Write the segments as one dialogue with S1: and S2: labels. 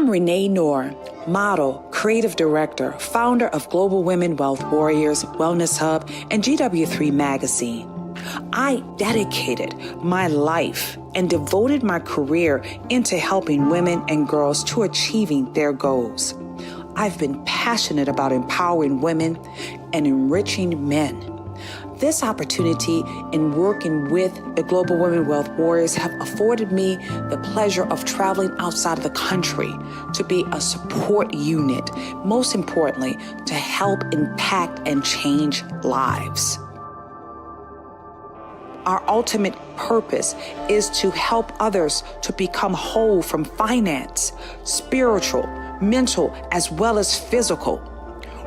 S1: I'm Renee Noor, model, creative director, founder of Global Women Wealth Warriors, Wellness Hub, and GW3 magazine. I dedicated my life and devoted my career into helping women and girls to achieving their goals. I've been passionate about empowering women and enriching men. This opportunity in working with the Global Women Wealth Warriors have afforded me the pleasure of traveling outside of the country to be a support unit, most importantly, to help impact and change lives. Our ultimate purpose is to help others to become whole from finance, spiritual, mental, as well as physical.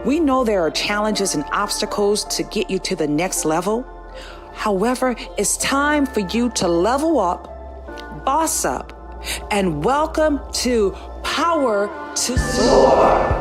S1: We know there are challenges and obstacles to get you to the next level. However, it's time for you to level up, boss up, and welcome to Power to Soar.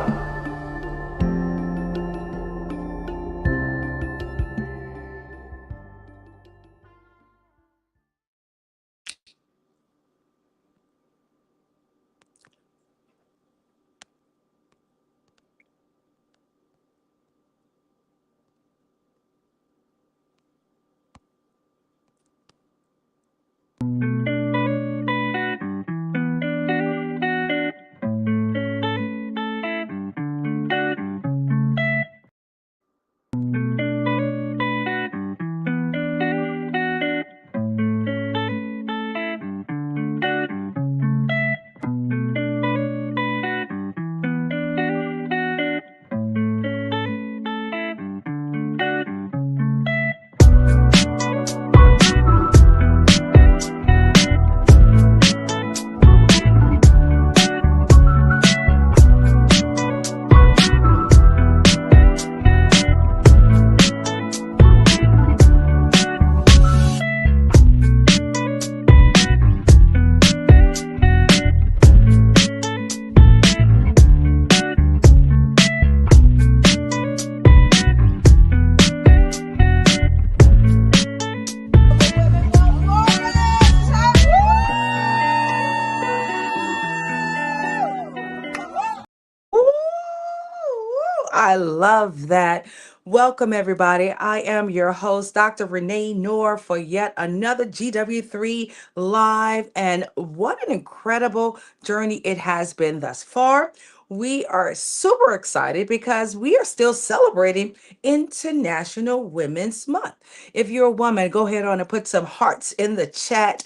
S1: I love that. Welcome, everybody. I am your host, Dr. Renee Noor, for yet another GW3 Live. And what an incredible journey it has been thus far. We are super excited because we are still celebrating International Women's Month. If you're a woman, go ahead on and put some hearts in the chat.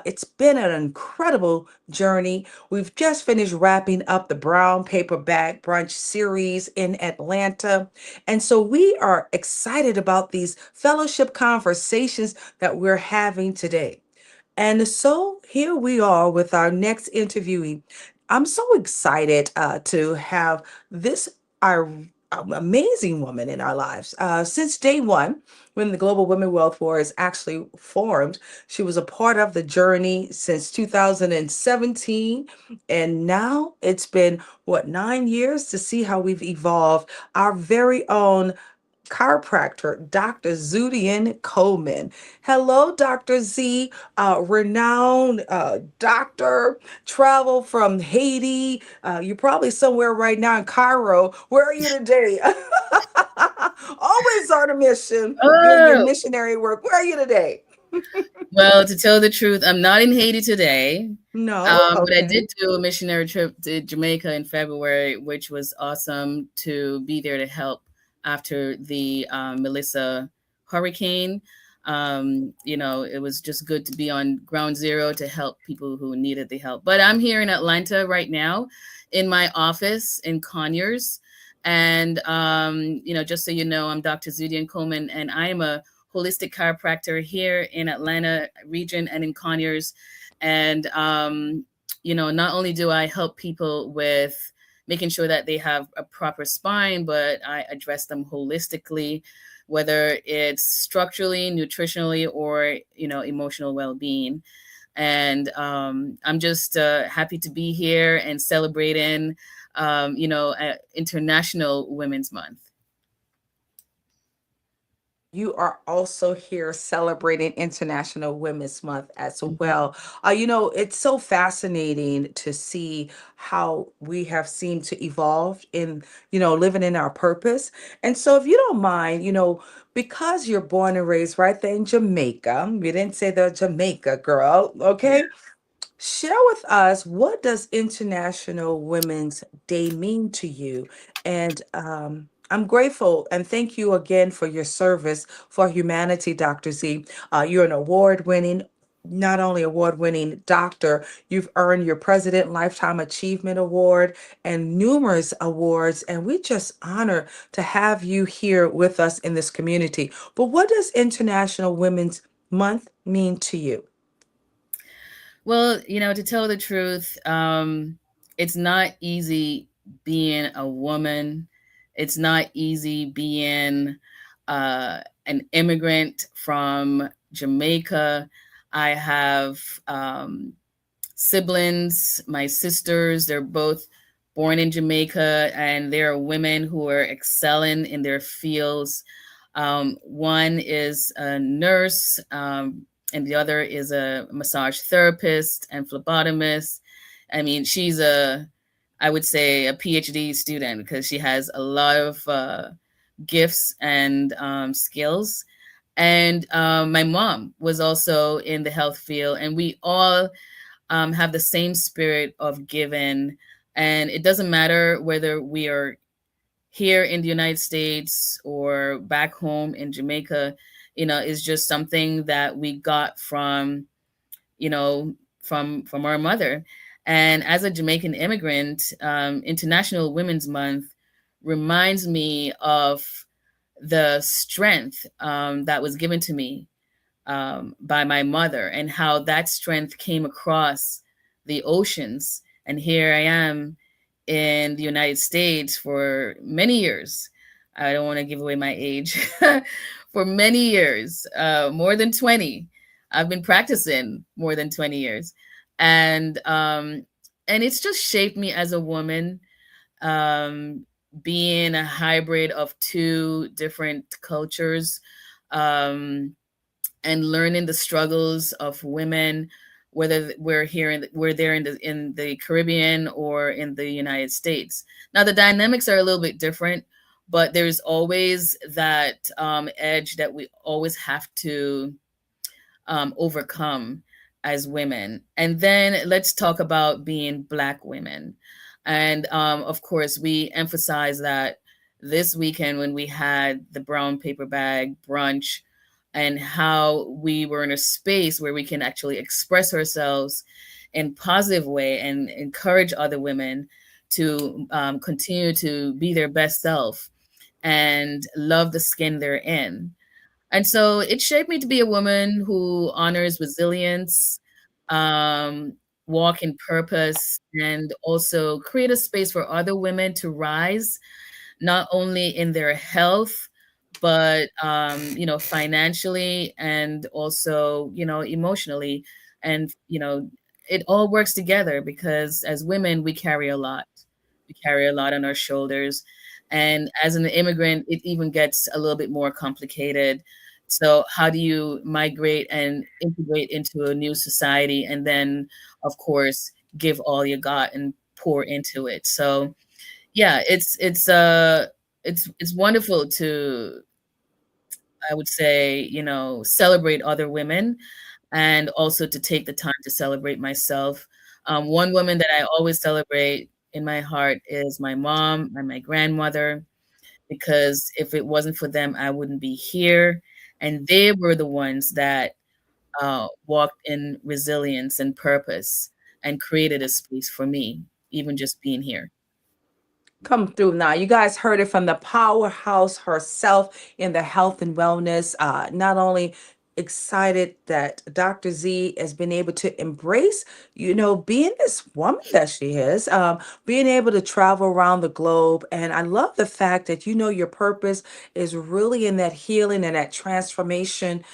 S1: It's been an incredible journey. We've just finished wrapping up the Brown Paper Bag Brunch series in Atlanta. And so we are excited about these fellowship conversations that we're having today. And so here we are with our next interviewee. I'm so excited to have this our amazing woman in our lives. Since day one, when the Global Women Wealth Warriors actually formed, she was a part of the journey since 2017. And now it's been, 9 years to see how we've evolved. Our very own chiropractor, Dr. Zudian Coleman. Hello, Dr. Z, renowned doctor, travel from Haiti. You're probably somewhere right now in Cairo. Where are you today? Always on a mission, doing your missionary work. Where are you today?
S2: Well, to tell the truth, I'm not in Haiti today.
S1: No,
S2: But I did do a missionary trip to Jamaica in February, which was awesome to be there to help after the Melissa hurricane. It was just good to be on ground zero to help people who needed the help. But I'm here in Atlanta right now in my office in Conyers. And, just so you know, I'm Dr. Zudian Coleman, and I am a holistic chiropractor here in Atlanta region and in Conyers. And, not only do I help people with making sure that they have a proper spine, but I address them holistically, whether it's structurally, nutritionally, or, emotional well-being. And I'm just happy to be here and celebrating, International Women's Month.
S1: you are also here celebrating International Women's Month as well. It's so fascinating to see how we have seemed to evolve in, living in our purpose. And so, if you don't mind, because you're born and raised right there in Jamaica, we didn't say the Jamaica girl,
S2: Yeah.
S1: okay? Share with us, what does International Women's Day mean to you? And I'm grateful and thank you again for your service for humanity, Dr. Z. You're an award winning, not only award winning doctor, you've earned your President Lifetime Achievement Award and numerous awards. And we just honor to have you here with us in this community. But what does International Women's Month mean to you?
S2: Well, to tell the truth, it's not easy being a woman. It's not easy being uh, an immigrant from Jamaica. I have um, siblings, my sisters, they're both born in Jamaica, and they are women who are excelling in their fields. One is a nurse, and the other is a massage therapist and phlebotomist. I mean, I would say, a PhD student because she has a lot of gifts and skills. And my mom was also in the health field, and we all have the same spirit of giving. And it doesn't matter whether we are here in the United States or back home in Jamaica, it's just something that we got you know, from our mother. And as a Jamaican immigrant, International Women's Month reminds me of the strength that was given to me by my mother, and how that strength came across the oceans. And here I am in the United States for many years. I don't want to give away my age. For many years, more than 20. I've been practicing more than 20 years. And it's just shaped me as a woman, um, being a hybrid of two different cultures. Um, and learning the struggles of women, whether we're there in the Caribbean or in the United States. Now the dynamics are a little bit different, but there's always that edge that we always have to overcome as women. And then let's talk about being Black women. And of course, we emphasize that this weekend when we had the brown paper bag brunch, and how we were in a space where we can actually express ourselves in positive way and encourage other women to continue to be their best self and love the skin they're in. And so it shaped me to be a woman who honors resilience, um, walk in purpose, and also create a space for other women to rise, not only in their health, but financially, and also emotionally. And it all works together because as women we carry a lot. We carry a lot on our shoulders, and as an immigrant it even gets a little bit more complicated. So how do you migrate and integrate into a new society, and then of course give all you got and pour into it? So yeah, it's wonderful to, I would say, celebrate other women, and also to take the time to celebrate myself. One woman that I always celebrate in my heart is my mom and my grandmother, because if it wasn't for them, I wouldn't be here. And they were the ones that walked in resilience and purpose and created a space for me, even just being here.
S1: Come through now. You guys heard it from the powerhouse herself in the health and wellness. Not only excited that Dr. Z has been able to embrace, being this woman that she is, being able to travel around the globe. And I love the fact that your purpose is really in that healing and that transformation.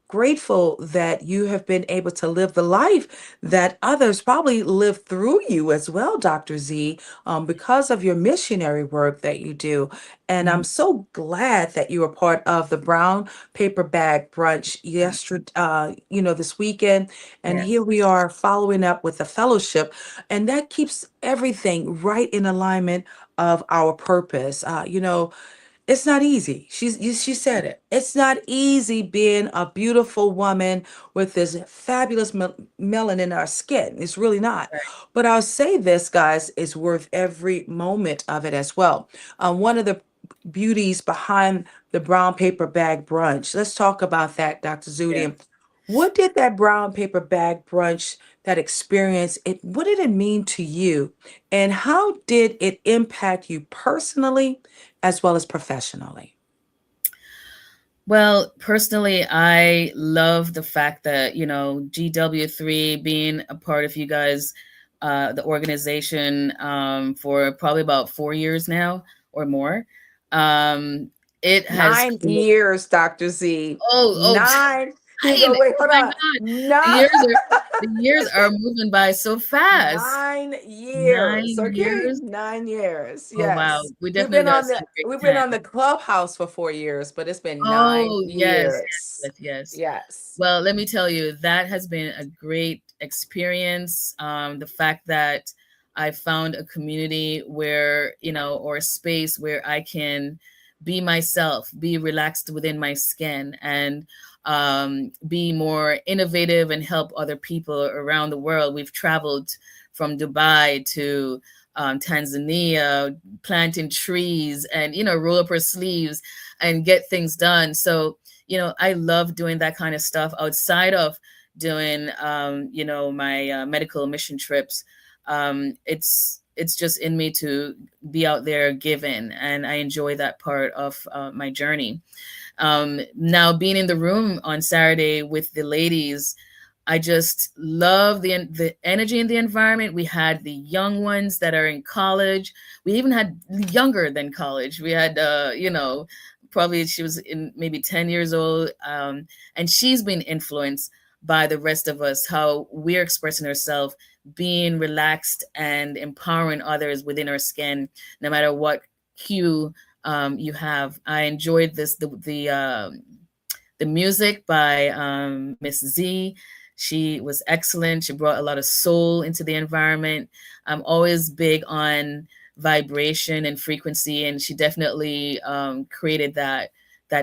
S1: Grateful that you have been able to live the life that others probably live through you as well, Dr. Z, because of your missionary work that you do. And I'm
S2: Mhm.
S1: so glad that you were part of the brown paper bag brunch yesterday, this weekend. And here
S2: Yes.
S1: we are following up with the fellowship, and that keeps everything right in alignment of our purpose. It's not easy. She said it. It's not easy being a beautiful woman with this fabulous melanin in our skin. It's really not.
S2: Right.
S1: But I'll say this, guys, is worth every moment of it as well. One of the beauties behind the brown paper bag brunch. Let's talk about that, Dr. Zudi.
S2: Yes.
S1: What did that brown paper bag brunch, that experience, what did it mean to you? And how did it impact you personally as well as professionally?
S2: Well, personally, I love the fact that, GW3 being a part of you guys, the organization, for probably about 4 years now or more. Um, it has,
S1: 9 years, Dr. Z.
S2: oh,
S1: 9. Here you go.
S2: nine.
S1: Wait,
S2: Oh
S1: hold
S2: my
S1: on.
S2: God. The
S1: Nine.
S2: years are, the years are moving by so fast.
S1: 9 years.
S2: 9 years.
S1: Okay. 9 years.
S2: Oh, wow.
S1: Yes.
S2: We
S1: We've
S2: definitely
S1: been
S2: got to
S1: on the
S2: celebrate
S1: we've been
S2: 10.
S1: on the clubhouse for 4 years, but it's been nine
S2: Oh, yes,
S1: years.
S2: yes, yes, yes.
S1: Yes.
S2: Well, let me tell you, that has been a great experience. The fact that I found a community where, or a space where I can be myself, be relaxed within my skin, and be more innovative and help other people around the world. We've traveled from Dubai to Tanzania, planting trees and, roll up our sleeves and get things done. So, I love doing that kind of stuff outside of doing, my medical mission trips. It's just in me to be out there giving, and I enjoy that part of my journey. Now, being in the room on Saturday with the ladies, I just love the energy in the environment. We had the young ones that are in college. We even had younger than college. We had, probably she was in maybe 10 years old, and she's been influenced by the rest of us, how we're expressing ourselves, being relaxed and empowering others within our skin, no matter what hue you have. I enjoyed the music by Miss Z. She was excellent. She brought a lot of soul into the environment. I'm always big on vibration and frequency, and she definitely created that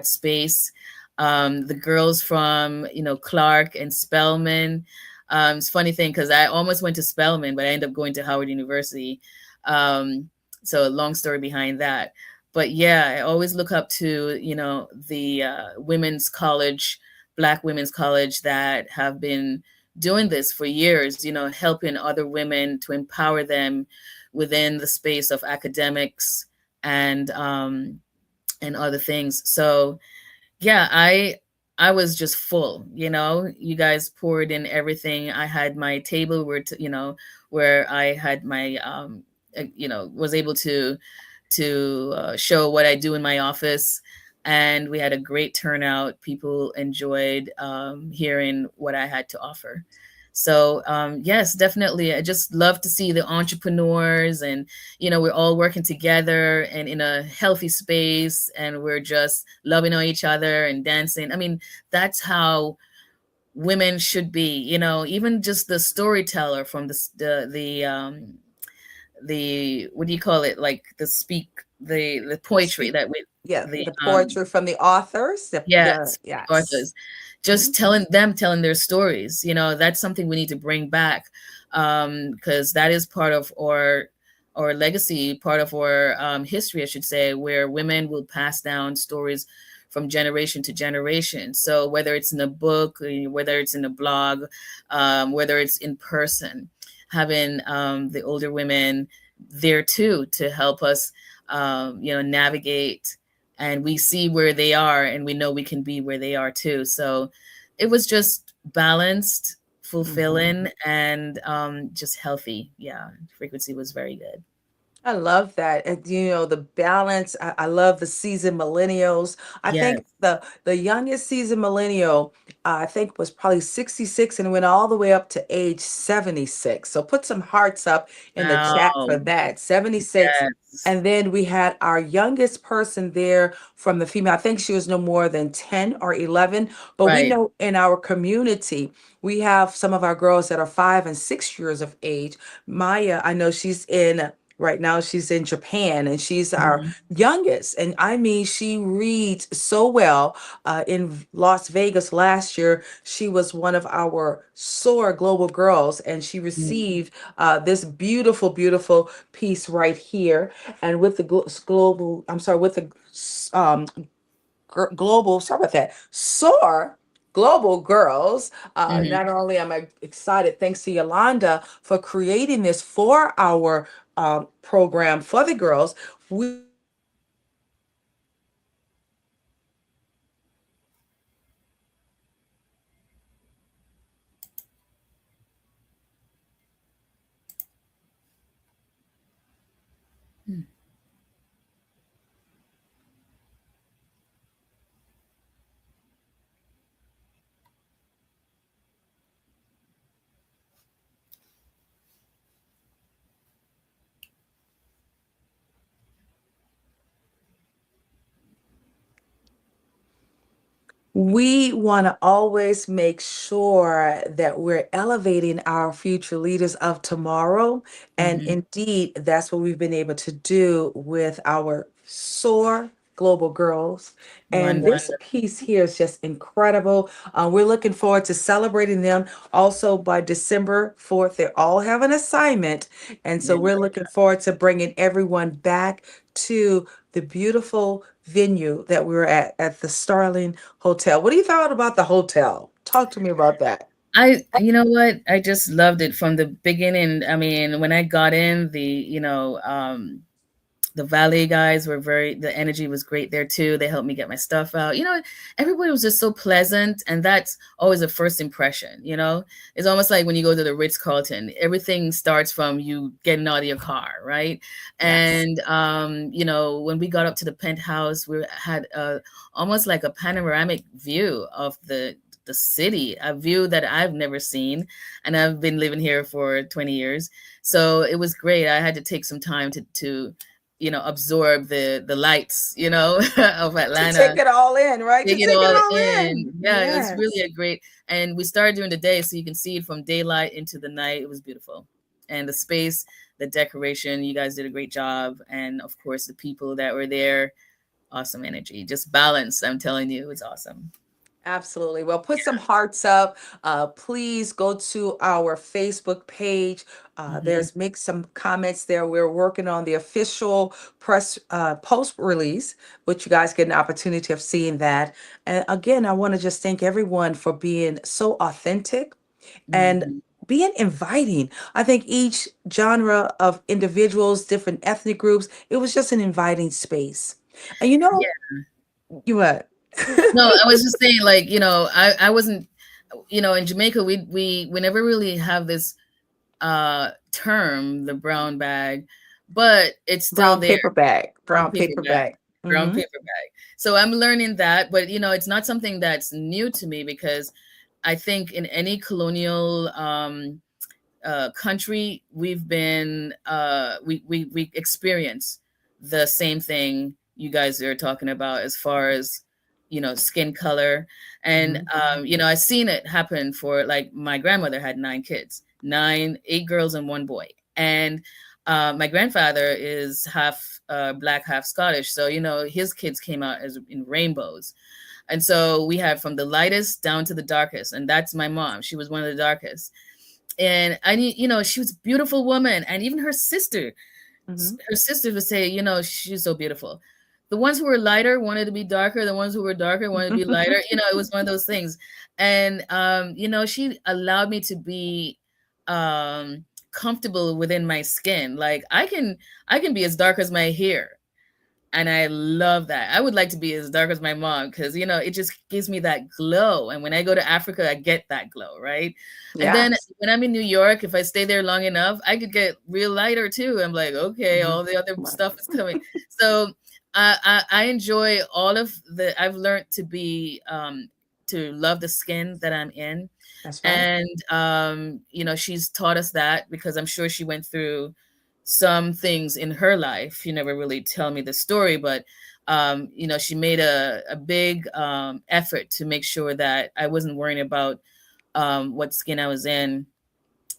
S2: space. The girls from Clark and Spelman. It's a funny thing because I almost went to Spelman, but I ended up going to Howard University. Um, so long story behind that. But yeah, I always look up to the women's college, Black women's college that have been doing this for years. Helping other women to empower them within the space of academics and other things. So yeah, I was just full. You guys poured in everything. I had my table where I had my was able to show what I do in my office. And we had a great turnout. People enjoyed hearing what I had to offer. So, yes, definitely. I just love to see the entrepreneurs, and, we're all working together and in a healthy space, and we're just loving on each other and dancing. I mean, that's how women should be, even just the storyteller from the what do you call it, like the poetry
S1: Speak.
S2: that we
S1: Yeah,
S2: the
S1: the poetry from the authors. The
S2: yes,
S1: yes.
S2: authors, just telling their stories. That's something we need to bring back, because that is part of our legacy, part of our history, I should say, where women will pass down stories from generation to generation. So whether it's in a book, whether it's in a blog, whether it's in person, having the older women there too to help us, navigate, and we see where they are, and we know we can be where they are too. So it was just balanced,
S1: Mhm.
S2: fulfilling, and just healthy. Yeah, frequency was very good.
S1: I love that. And the balance. I love the seasoned millennials. I think
S2: Yes.
S1: the youngest seasoned millennial, I think was probably 66 and went all the way up to age 76. So put some hearts up in the chat
S2: Wow.
S1: for that. 76.
S2: Yes.
S1: And then we had our youngest person there from the female. I think she was no more than 10 or 11. But we
S2: Right.
S1: know in our community, we have some of our girls that are 5 and 6 years of age. Maya, I know she's in. Right now, she's in Japan and she's our
S2: Mhm.
S1: youngest. And I mean, she reads so well. In Las Vegas last year, she was one of our SOAR Global Girls, and she
S2: Mhm.
S1: received this beautiful, beautiful piece right here. And with the global, I'm sorry, with the um, global, sorry about that, SOAR Global Girls.
S2: Mhm.
S1: Not only am I excited, thanks to Yolanda for creating this for our program for the girls. We want to always make sure that we're elevating our future leaders of tomorrow. And we want to always make sure that
S2: Mm.
S1: We want to always make sure that we're elevating our future leaders of tomorrow. And
S2: Mhm.
S1: indeed, that's what we've been able to do with our SOAR Global Girls. And this
S2: Wonderful.
S1: piece here is just incredible. We're looking forward to celebrating them also by December 4th. They all have an assignment. And so
S2: Yeah.
S1: we're looking forward to bringing everyone back to the beautiful venue that we were at the Starling Hotel. What do you thought about the hotel? Talk to me about that.
S2: You know what? I just loved it from the beginning. I mean, when I got in, the valet guys were the energy was great there too. They helped me get my stuff out. Everybody was just so pleasant, and that's always a first impression. It's almost like when you go to the Ritz Carlton, everything starts from you getting out of your car, right?
S1: Yes.
S2: And when we got up to the penthouse, we had almost like a panoramic view of the city, a view that I've never seen, and I've been living here for 20 years. So it was great. I had to take some time to absorb the lights, of
S1: To take
S2: Atlanta,
S1: it all in, right? To
S2: take it
S1: take it
S2: all
S1: all
S2: in.
S1: in.
S2: Yeah, it was really
S1: Yes.
S2: a great, and we started during the day, so you can see it from daylight into the night. It was beautiful. And the space, the decoration, you guys did a great job. And of course, the people that were there, awesome energy, just balance. I'm telling you, it was awesome.
S1: Absolutely. Well, put some hearts up. Please go to our Facebook page.
S2: Hmm.
S1: Make some comments there. We're working on the official press post release, which you guys get an opportunity of seeing that. And again, I want to just thank everyone for being so authentic and
S2: Hmm.
S1: being inviting. I think each genre of individuals, different ethnic groups, it was just an inviting space. And you what?
S2: No, I was just saying, like, I wasn't, in Jamaica, we never really have this term, the brown bag, but it's still
S1: Brown
S2: there.
S1: paper bag.
S2: Brown
S1: Brown
S2: paper
S1: paper
S2: bag.
S1: bag.
S2: Brown
S1: Hmm.
S2: paper bag. So I'm learning that, but it's not something that's new to me, because I think in any colonial country, we experience the same thing you guys are talking about, as far as skin color. And
S1: Hmm.
S2: I've seen it happen. For, like, my grandmother had 9 kids, 8 girls and 1 boy. And my grandfather is half black, half Scottish, so his kids came out as in rainbows. And so we had from the lightest down to the darkest, and that's my mom. She was one of the darkest. And I need, she was a beautiful woman. And even
S1: Hmm.
S2: her sister would say, she's so beautiful. The ones who were lighter wanted to be darker. The ones who were darker wanted to be lighter. It was one of those things. And she allowed me to be comfortable within my skin. Like, I can be as dark as my hair, And I love that. I would like to be as dark as my mom because, it just gives me that glow. And when I go to Africa, I get that glow, right? And then
S1: Yes.
S2: when I'm in New York, if I stay there long enough, I could get real lighter too. I'm like, okay,
S1: Mhm.
S2: all the other
S1: Right.
S2: stuff is coming. So I enjoy all of I've learned to love the skin that I'm in.
S1: That's right.
S2: And, she's taught us that because I'm sure she went through some things in her life. She never really tell me the story, but she made a big effort to make sure that I wasn't worrying about what skin I was in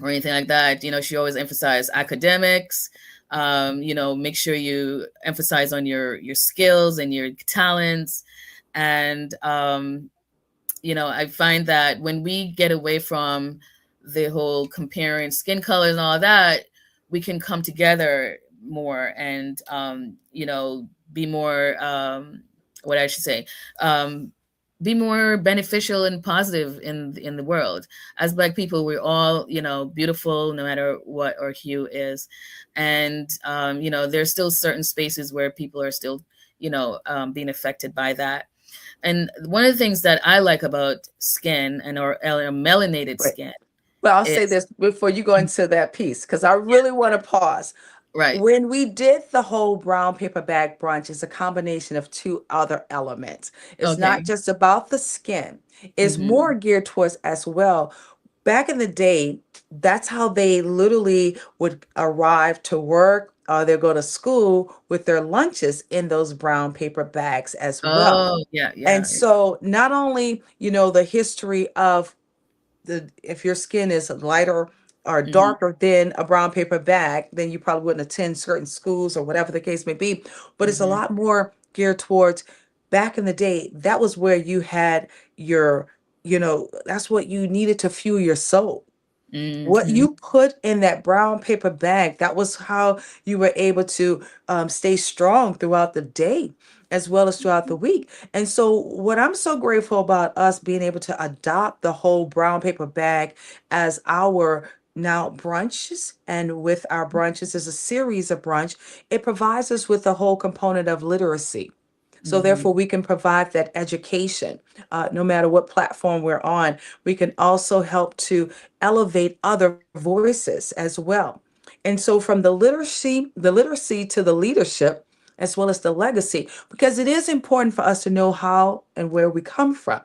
S2: or anything like that. She always emphasized academics. Make sure you emphasize on your skills and your talents. And I find that when we get away from the whole comparing skin colors and all that, we can come together more and, be more, what I should say, um, be more beneficial and positive in the world. As Black people, we're all, beautiful no matter what our hue is. And, there's still certain spaces where people are still, being affected by that. And one of the things that I like about skin and or melanated
S1: Wait.
S2: skin
S1: Well, I'll say
S2: is
S1: this before you go into that piece, because I
S2: yeah,
S1: really want to pause.
S2: right.
S1: When we did the whole brown paper bag brunch, it's a combination of two other elements. It's not
S2: Okay.
S1: just about the skin, it's
S2: Mhm.
S1: more geared towards as well. Back in the day, that's how they literally would arrive to work or they go to school with their lunches in those brown paper bags as well.
S2: Oh, yeah,
S1: And
S2: yeah.
S1: so not only, the history of if your skin is lighter or
S2: Mhm.
S1: darker than a brown paper bag, then you probably wouldn't attend certain schools or whatever the case may be. But it's a
S2: Mhm.
S1: lot more geared towards back in the day, that was where you had your, that's what you needed to fuel your soul. What
S2: Mhm.
S1: you put in that brown paper bag, that was how you were able to stay strong throughout the day as well as throughout the week. And so, what I'm so grateful about us being able to adopt the whole brown paper bag as our now brunches, and with our brunches is a series of brunch, it provides us with the whole component of literacy. So
S2: Mhm.
S1: therefore, we can provide that education, no matter what platform we're on. We can also help to elevate other voices as well. And so from the literacy to the leadership, as well as the legacy, because it is important for us to know how and where we come from,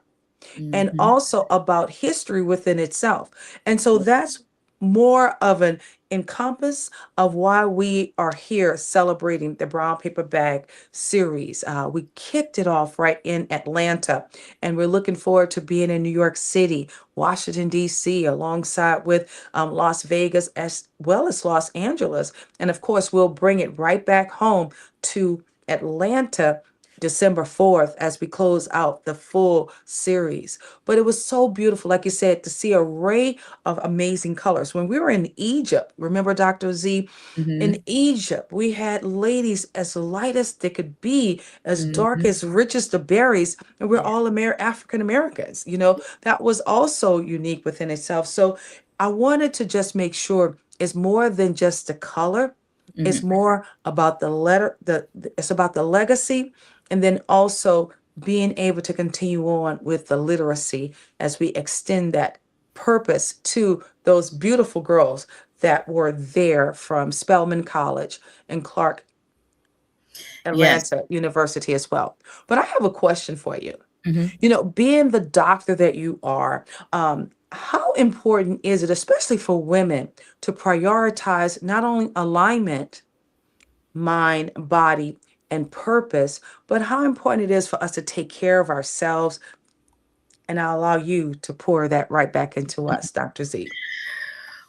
S1: and
S2: Mhm.
S1: also about history within itself. And so that's more of an encompass of why we are here celebrating the Brown Paper Bag series. We kicked it off right in Atlanta, and we're looking forward to being in New York City, Washington, D.C., alongside with Las Vegas, as well as Los Angeles. And of course, we'll bring it right back home to Atlanta December 4th as we close out the full series. But it was so beautiful, like you said, to see an array of amazing colors. When we were in Egypt, remember Dr. Z? In
S2: Mhm.
S1: Egypt, we had ladies as light as they could be, as dark
S2: Mhm.
S1: as rich as the berries, and we're
S2: Yeah.
S1: all African Americans. That was also unique within itself. So I wanted to just make sure it's more than just the color. It's
S2: Mhm.
S1: more about the letter, it's about the legacy, and then also being able to continue on with the literacy as we extend that purpose to those beautiful girls that were there from Spelman College and Clark
S2: Yes.
S1: Atlanta University as well. But I have a question for you.
S2: Mhm.
S1: Being the doctor that you are, how important is it, especially for women, to prioritize not only alignment, mind, body, and purpose, but how important it is for us to take care of ourselves? And I'll allow you to pour that right back into us, Dr. Z.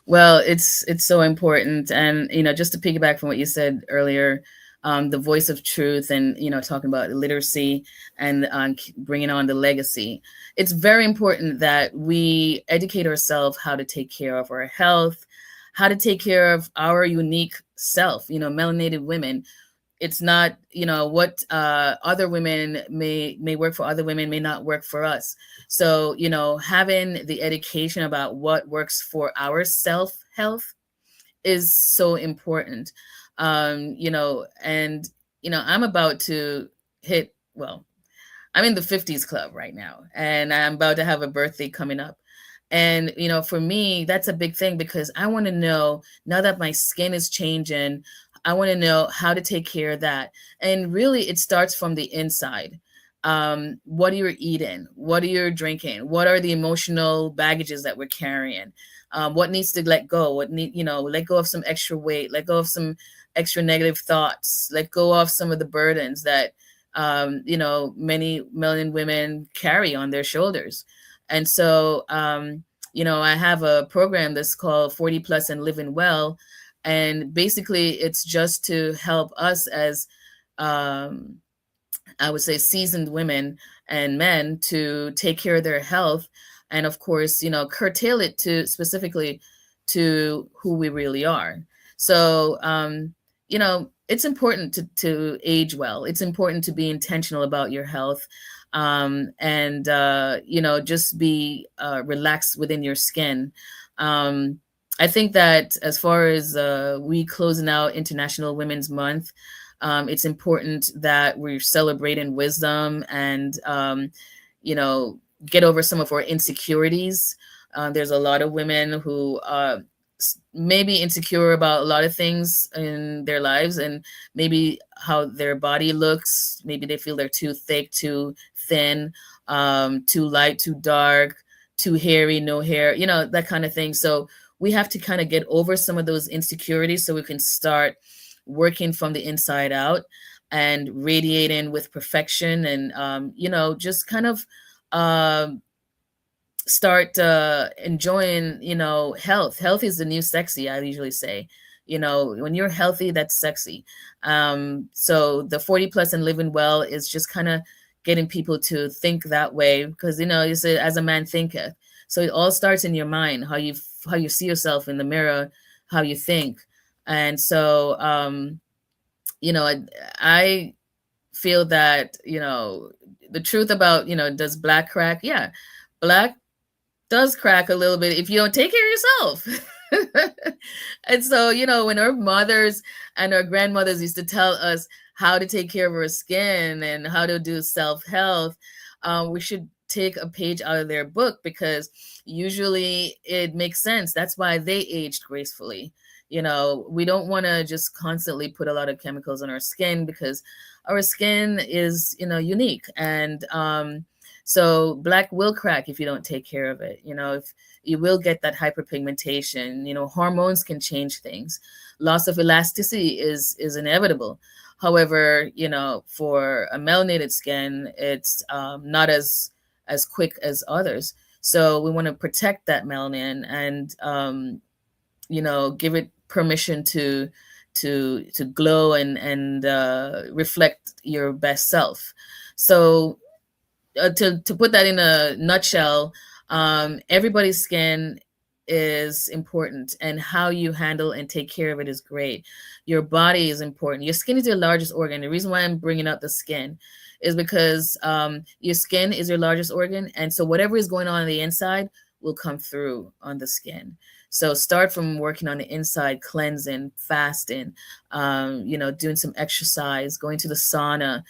S2: Well, it's so important, and just to piggyback from what you said earlier, the voice of truth, and talking about literacy and bringing on the legacy. It's very important that we educate ourselves how to take care of our health, how to take care of our unique self. Melanated women, it's not what other women may work for other women may not work for us. So having the education about what works for our self health is so important. And I'm about to hit, well, I'm in the 50s club right now, and I'm about to have a birthday coming up. And, for me, that's a big thing because I want to know, now that my skin is changing, I want to know how to take care of that. And really, it starts from the inside. What are you eating? What are you drinking? What are the emotional baggages that we're carrying? What needs to let go? Let go of some extra weight, let go of some extra negative thoughts, let go of some of the burdens that many million women carry on their shoulders. And so, I have a program that's called 40 Plus and Living Well. And basically, it's just to help us as, um, I would say, seasoned women and men to take care of their health. And of course, curtail it to specifically to who we really are. So, it's important to age well. It's important to be intentional about your health, and just be relaxed within your skin. Um, I think that as far as we closing out International Women's Month, it's important that we're celebrating wisdom and, you know, get over some of our insecurities. There's a lot of women who may be insecure about a lot of things in their lives, and maybe how their body looks. Maybe they feel they're too thick, too thin, too light, too dark, too hairy, no hair, that kind of thing. So we have to kind of get over some of those insecurities so we can start working from the inside out and radiating with perfection, and just kind of um start enjoying, health is the new sexy, I usually say. When you're healthy, that's sexy. So the 40 plus and living well is just kind of getting people to think that way, because you say, as a man thinketh. So it all starts in your mind, how you see yourself in the mirror, how you think. And so, I feel that, the truth about, does black crack? Yeah, black does crack a little bit if you don't take care of yourself. And so, when our mothers and our grandmothers used to tell us how to take care of our skin and how to do self health, we should take a page out of their book, because usually it makes sense. That's why they aged gracefully. We don't want to just constantly put a lot of chemicals on our skin, because our skin is, unique. And so black will crack if you don't take care of it. If you will get that hyperpigmentation, hormones can change things. Loss of elasticity is inevitable. However, for a melanated skin, it's not as quick as others. So we want to protect that melanin and give it permission to glow and reflect your best self. So to put that in a nutshell, everybody's skin is important, and how you handle and take care of it is great. Your body is important. Your skin is your largest organ. The reason why I'm bringing up the skin is because your skin is your largest organ, and so whatever is going on the inside will come through on the skin. So start from working on the inside, cleansing, fasting, doing some exercise, going to the sauna.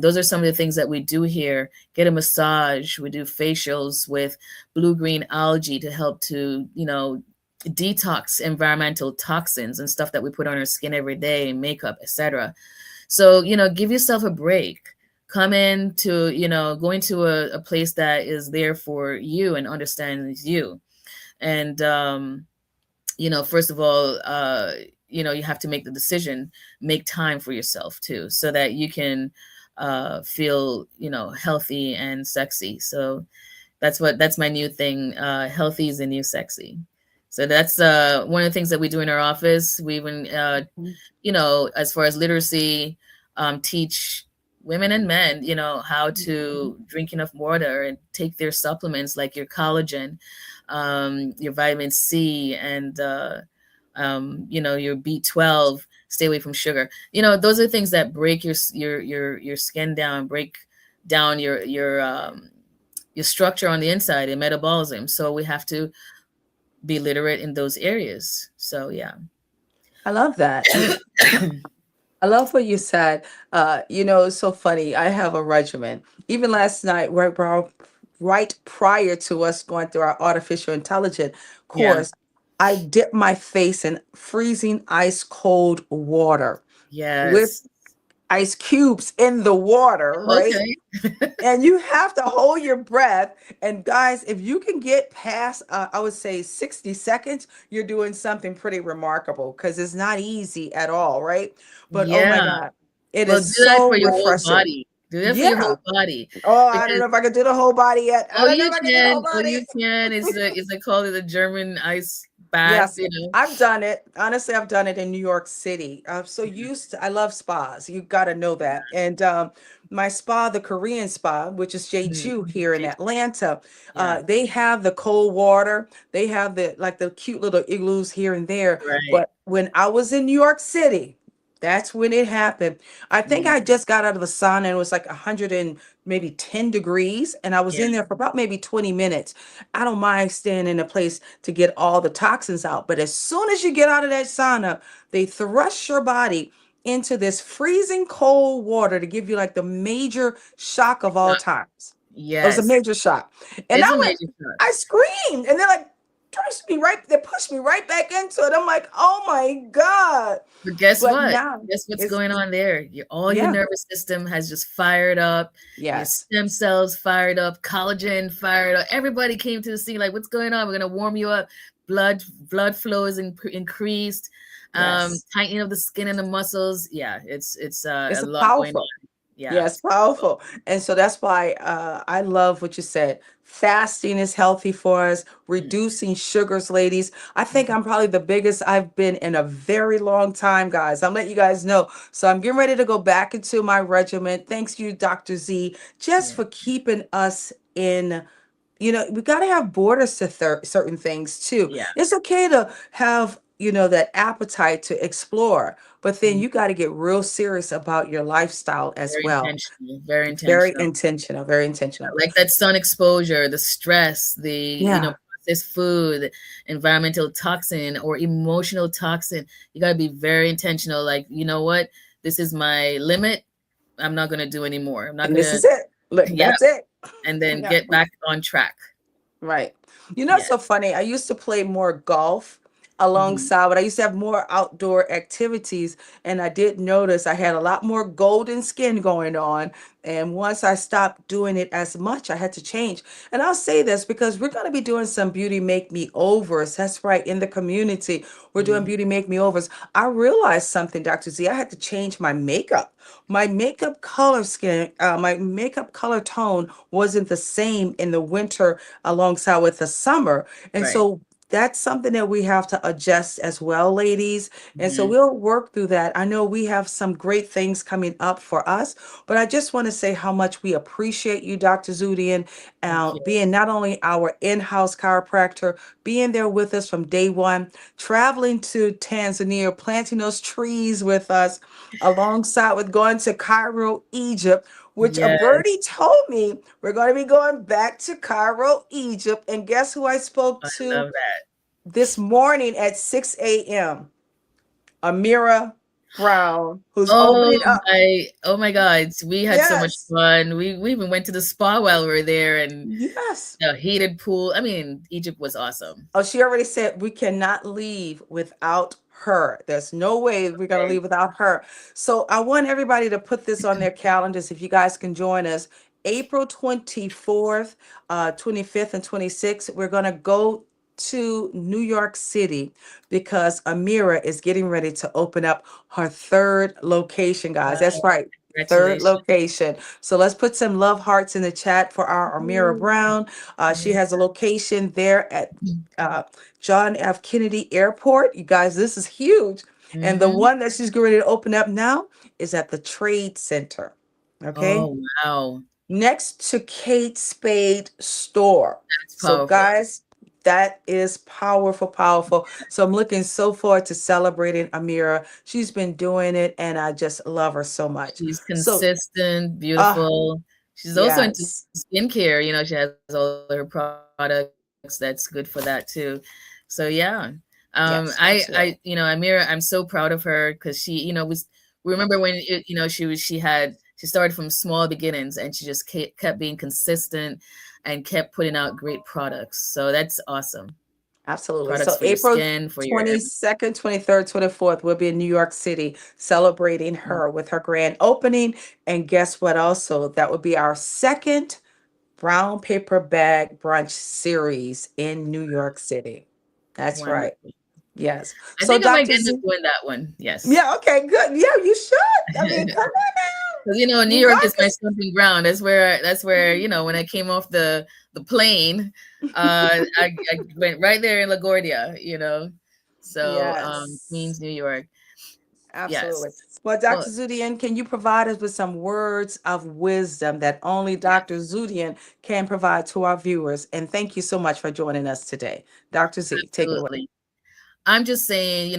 S2: Those are some of the things that we do here. Get a massage. We do facials with blue-green algae to help to, detox environmental toxins and stuff that we put on our skin every day, makeup, etc. So, give yourself a break. Come in to, go into a place that is there for you and understands you. And, first of all, you have to make the decision, make time for yourself too, so that you can feel, healthy and sexy. So that's my new thing. Healthy is the new sexy. So that's one of the things that we do in our office. We even, as far as literacy, teach women and men, how to drink enough water and take their supplements like your collagen, your vitamin C, and your B12. Stay away from sugar. Those are things that break your skin down, break down your structure on the inside and metabolism. So we have to be literate in those areas. So yeah.
S1: I love that. I love what you said. It's so funny. I have a regimen. Even last night, right prior to us going through our artificial intelligence
S2: Yeah.
S1: course, I dipped my face in freezing ice cold water with
S2: Yes.
S1: ice cubes in the water, right?
S2: Okay.
S1: And you have to hold your breath. And guys, if you can get past, I would say 60 seconds, you're doing something pretty remarkable because it's not easy at all, right? But oh my
S2: Yeah.
S1: God, it
S2: Well,
S1: is
S2: do that
S1: so
S2: for your whole
S1: refreshing.
S2: body. Do that for your
S1: Yeah.
S2: whole body.
S1: Oh, I don't
S2: Because
S1: know if I can do the whole body yet. I
S2: oh,
S1: don't know
S2: you
S1: if I can do the
S2: can.
S1: whole
S2: Oh,
S1: body.
S2: you can. It's a called it the German ice bath,
S1: Yes,
S2: you know.
S1: I've done it. Honestly, I've done it in New York City. I'm so
S2: Yeah.
S1: used to, I love spas. You got to know that. And my spa, the Korean spa, which is
S2: Mhm.
S1: J2 here in
S2: It-
S1: Atlanta,
S2: Yeah.
S1: they have the cold water. They have the cute little igloos here and there.
S2: Right.
S1: But when I was in New York City, that's when it happened. I think
S2: Mhm.
S1: I just got out of the sauna and it was like 100 and maybe 10 degrees. And I was
S2: Yeah.
S1: in there for about maybe 20 minutes. I don't mind staying in a place to get all the toxins out. But as soon as you get out of that sauna, they thrust your body into this freezing cold water to give you like the major shock of all
S2: Shock.
S1: times. It was a
S2: Yes.
S1: major shock. And
S2: It's
S1: I
S2: a
S1: went,
S2: major shock.
S1: I screamed. And they're like, they pushed me right back into it. I'm like, oh my God.
S2: But guess
S1: But
S2: what?
S1: now
S2: Guess what's
S1: it's,
S2: going on there? All your
S1: yeah,
S2: nervous system has just fired up. Your
S1: yes,
S2: stem cells fired up. Collagen fired up. Everybody came to the scene like, "What's going on? We're gonna warm you up. Blood flow is increased.
S1: yes.
S2: Tightening of the skin and the muscles. Yeah, it's
S1: It's
S2: a lot going
S1: powerful.
S2: on. Yeah,
S1: Yeah, it's powerful. And so that's why I love what you said. Fasting is healthy for us,
S2: Mhm,
S1: reducing sugars, ladies. I think
S2: mhm.
S1: I'm probably the biggest I've been in a very long time, guys. I'm letting you guys know. So I'm getting ready to go back into my regimen. Thanks you, Dr. Z, just
S2: Yeah,
S1: for keeping us in. We got to have borders to certain things too.
S2: yeah.
S1: It's okay to have, that appetite to explore, but then
S2: Mhm.
S1: you got to get real serious about your lifestyle as
S2: Very
S1: well.
S2: intentional. Very
S1: Very
S2: intentional.
S1: intentional, very intentional.
S2: Like that sun exposure, the stress, the
S1: Yeah.
S2: processed food, environmental toxin or emotional toxin. You got to be very intentional. Like, you know what? This is my limit. I'm not gonna do anymore. I'm not
S1: And this
S2: gonna,
S1: is it. Look,
S2: yeah,
S1: that's it.
S2: and then
S1: Yeah.
S2: get back on track.
S1: Right. It's
S2: Yeah.
S1: so funny. I used to play more golf
S2: Hmm.
S1: alongside, but I used to have more outdoor activities. And I did notice I had a lot more golden skin going on. And once I stopped doing it as much, I had to change. And I'll say this because we're going to be doing some beauty make me overs. That's right. In the community, we're doing
S2: Hmm.
S1: beauty make me overs. I realized something, Dr. Z. I had to change my makeup. My makeup color tone wasn't the same in the winter alongside with the summer. And
S2: Right.
S1: so that's something that we have to adjust as well, ladies. And so
S2: Hmm.
S1: we'll work through that. I know we have some great things coming up for us, but I just want to say how much we appreciate you, Dr. Zudian,
S2: Thank you.
S1: being not only our in-house chiropractor, being there with us from day one, traveling to Tanzania, planting those trees with us, alongside with going to Cairo, Egypt, which a birdie
S2: Yes,
S1: told me we're going to be going back to Cairo, Egypt. And guess who I spoke
S2: I
S1: to
S2: love that.
S1: this morning at 6 a.m.? Amira Brown, who's
S2: Oh
S1: opening up.
S2: oh my God. We had so much
S1: Yes,
S2: fun. We even went to the spa while we were there and
S1: yes.
S2: the heated pool. I mean, Egypt was awesome.
S1: Oh, she already said we cannot leave without her. There's no way we're going to
S2: Okay.
S1: leave without her. So I want everybody to put this on their calendars if you guys can join us. April 24th, 25th, and 26th, we're going to go to New York City because Amira is getting ready to open up her third location, guys. That's
S2: Wow.
S1: right. Third
S2: Congratulations.
S1: location. So let's put some love hearts in the chat for our Amira
S2: Woo.
S1: Brown. She
S2: Yeah.
S1: has a location there at uh, John F. Kennedy Airport. You guys, this is huge. And the
S2: Hmm.
S1: one that she's getting ready to open up now is at the Trade Center. Okay.
S2: Oh, wow.
S1: Next to Kate Spade store.
S2: It's
S1: So,
S2: powerful.
S1: guys, that is powerful, powerful. So, I'm looking so forward to celebrating Amira. She's been doing it, and I just love her so much.
S2: She's
S1: So,
S2: consistent,
S1: ah,
S2: beautiful. She's also into
S1: yes,
S2: skincare. She has all her products. That's good for that too. So yeah.
S1: yes,
S2: I
S1: absolutely.
S2: Amira, I'm so proud of her because we remember when she started from small beginnings, and she just kept being consistent and kept putting out great products. So that's awesome.
S1: Absolutely.
S2: Products
S1: So
S2: for your
S1: April
S2: skin, for your
S1: 22nd, 23rd, 24th, we'll be in New York City celebrating
S2: everything.
S1: her with her grand opening. And guess what? Also, that would be our second brown paper bag brunch series in New York City. That's right.
S2: Wonderful.
S1: Yes.
S2: I
S1: So,
S2: think I might
S1: Dr.
S2: end up
S1: Z,
S2: doing that one. Yes.
S1: yeah, okay, good. Yeah, you should. I mean, come on
S2: Because
S1: now.
S2: New
S1: New
S2: York is
S1: York
S2: my
S1: is,
S2: stomping ground. That's where when I came off the plane, I went right there in LaGuardia. So
S1: yes.
S2: Queens, New York.
S1: Absolutely.
S2: Yes.
S1: Well,
S2: Well,
S1: Dr. Zudian, can you provide us with some words of wisdom that only Dr.
S2: yes,
S1: Zudian can provide to our viewers? And thank you so much for joining us today. Dr. Z, take it away.
S2: absolutely. I'm just saying,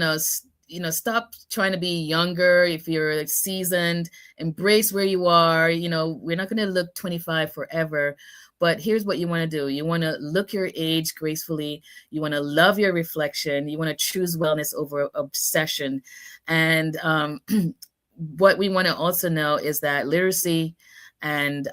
S2: stop trying to be younger. If you're like seasoned, embrace where you are. We're not going to look 25 forever, but here's what you want to do. You want to look your age gracefully. You want to love your reflection. You want to choose wellness over obsession. And what we want to also know is that literacy and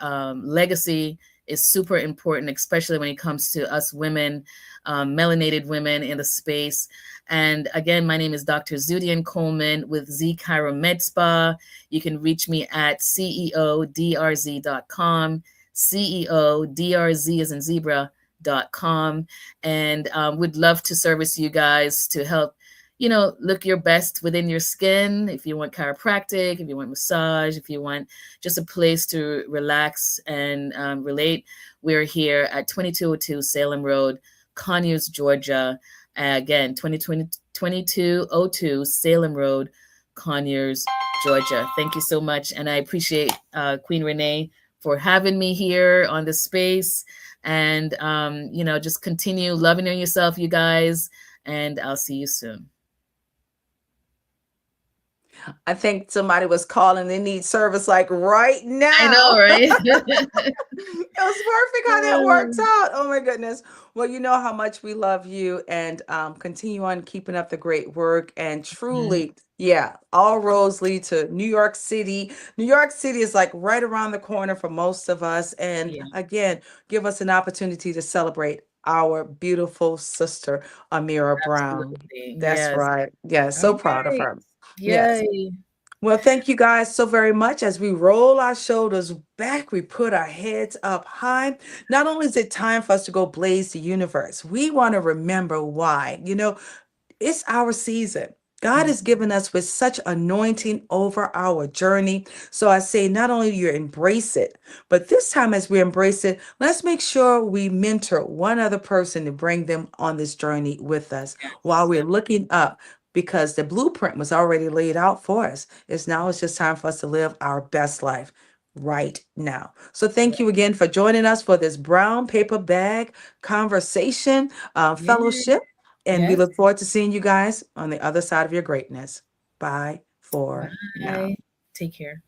S2: legacy is super important, especially when it comes to us women, melanated women in the space. And again, my name is Dr. Zudian Coleman with Z Chiro Med Spa. You can reach me at ceodrz.com, ceodrz as in zebra.com. And would love to service you guys to help look your best within your skin. If you want chiropractic, if you want massage, if you want just a place to relax and relate, we're here at 2202 Salem Road, Conyers, Georgia. Again, 2202 Salem Road, Conyers, Georgia. Thank you so much. And I appreciate Queen Renee for having me here on the space. And, just continue loving on yourself, you guys. And I'll see you soon.
S1: I think somebody was calling. They need service like right
S2: I know,
S1: now.
S2: right?
S1: It was perfect how that worked out. Oh my goodness. Well, you know how much we love you and continue on keeping up the great work. And
S2: Mhm.
S1: truly, yeah, all roads lead to New York City. New York City is like right around the corner for most of us. And
S2: Yeah,
S1: again, give us an opportunity to celebrate our beautiful sister, Amira Brown.
S2: absolutely.
S1: That's
S2: Yes.
S1: right. Yes,
S2: All
S1: so proud of
S2: right.
S1: her. Yes.
S2: Yay.
S1: Well, thank you guys so very much. As we roll our shoulders back, we put our heads up high. Not only is it time for us to go blaze the universe, we want to remember why. It's our season. God
S2: Mhm.
S1: has given us with such anointing over our journey. So I say, not only do you embrace it, but this time as we embrace it, let's make sure we mentor one other person to bring them on this journey with us while
S2: Yes.
S1: we're looking up because the blueprint was already laid out for us. It's just time for us to live our best life right now. So thank you again for joining us for this brown paper bag conversation,
S2: Yeah.
S1: fellowship. And we
S2: Yes.
S1: look forward to seeing you guys on the other side of your greatness. Bye for now.
S2: Bye. Take care.